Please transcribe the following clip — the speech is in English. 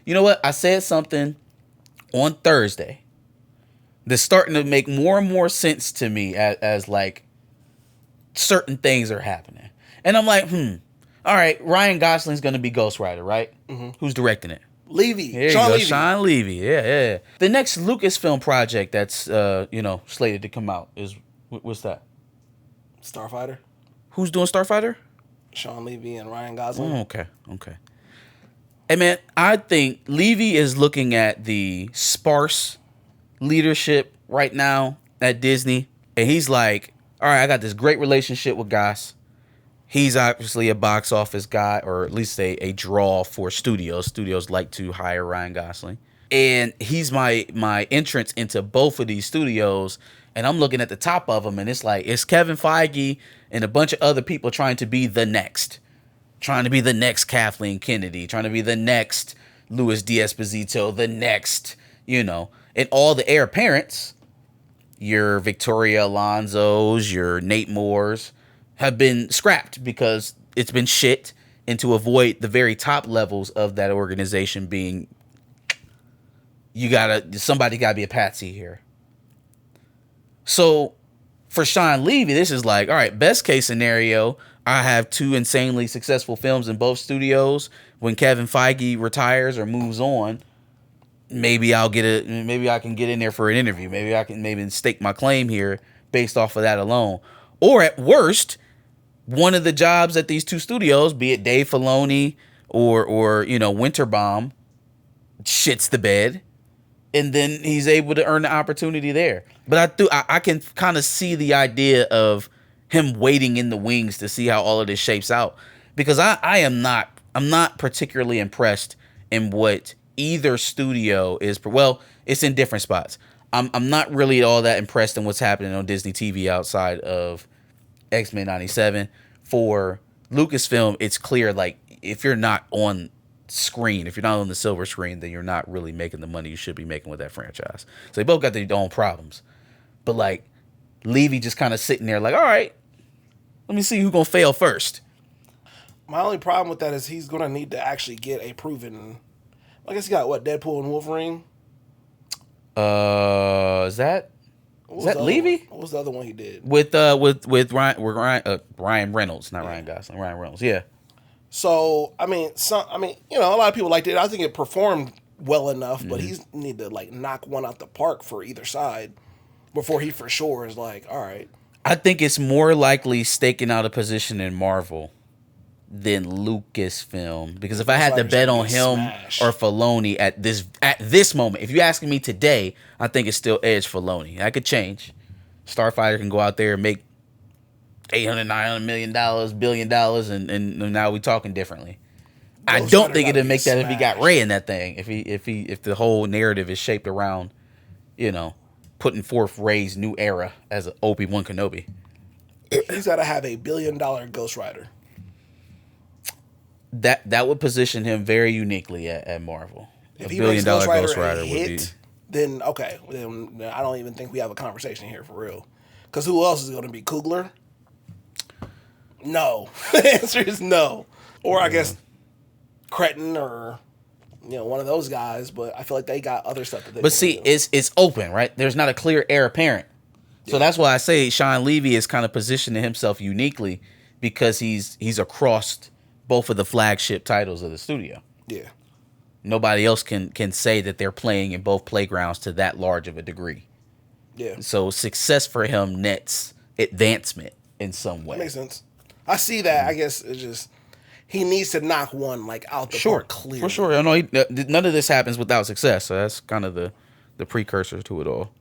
You know what? I said something on Thursday that's starting to make more and more sense to me as like certain things are happening. And I'm like, all right, Ryan Gosling's going to be Ghost Rider, right? Mm-hmm. Who's directing it? Levy. There Shawn you go, Levy. Shawn Levy. Yeah. The next Lucasfilm project that's, slated to come out is, what's that? Starfighter. Who's doing Starfighter? Shawn Levy and Ryan Gosling. Oh, okay. Hey, man, I think Levy is looking at the sparse leadership right now at Disney, and he's like, all right, I got this great relationship with Goss. He's obviously a box office guy, or at least a draw for studios. Studios like to hire Ryan Gosling. And he's my entrance into both of these studios. And I'm looking at the top of them, and it's like, it's Kevin Feige and a bunch of other people trying to be the next. Trying to be the next Kathleen Kennedy. Trying to be the next Louis D'Esposito. The next, and all the heir apparents, your Victoria Alonso's, your Nate Moore's, have been scrapped because it's been shit, and to avoid the very top levels of that organization being, somebody gotta be a patsy here. So for Shawn Levy, this is like, all right, best case scenario, I have 2 insanely successful films in both studios. When Kevin Feige retires or moves on, maybe I can get in there for an interview. Maybe I can stake my claim here based off of that alone. Or at worst, one of the jobs at these 2 studios, be it Dave Filoni or Winterbaum, shits the bed, and then he's able to earn the opportunity there. But I can kind of see the idea of him waiting in the wings to see how all of this shapes out, because I'm not particularly impressed in what either studio is. Well, it's in different spots. I'm not really all that impressed in what's happening on Disney TV outside of X-Men 97. For Lucasfilm, it's clear, like, if you're not on screen, if you're not on the silver screen, then you're not really making the money you should be making with that franchise. So they both got their own problems. But, like, Levy just kind of sitting there like, all right, let me see who's going to fail first. My only problem with that is he's going to need to actually get a proven... I guess he got, Deadpool and Wolverine? Is that Levy? What was the other one he did? With Ryan Reynolds, not Ryan Gosling. Ryan Reynolds, yeah. So a lot of people liked it. I think it performed well enough, but he's need to knock one out the park for either side before he for sure is like, all right. I think it's more likely staking out a position in Marvel than Lucasfilm, because if I had to bet on him or Filoni at this moment, if you're asking me today, I think it's still edge Filoni. That could change. Starfighter can go out there and make $800, $900 million, $1 billion, and now we talking differently. I don't think it'd make that if he got Ray in that thing. If the whole narrative is shaped around, putting forth Ray's new era as Obi-Wan Kenobi. He's got to have $1 billion Ghost Rider. That would position him very uniquely at Marvel. If $1 billion Ghost Rider would be. Then okay, then I don't even think we have a conversation here for real. Because who else is going to be Coogler? No, the answer is no. Or I guess Cretin or one of those guys. But I feel like they got other stuff that they. But see, it's open, right? There's not a clear heir apparent. So that's why I say Shawn Levy is kind of positioning himself uniquely, because he's across both of the flagship titles of the studio. Yeah. Nobody else can say that they're playing in both playgrounds to that large of a degree. Yeah. So success for him nets advancement in some way. That makes sense. I see that. I guess it's just he needs to knock one out the park clearly. For sure. None of this happens without success. So that's kind of the precursor to it all.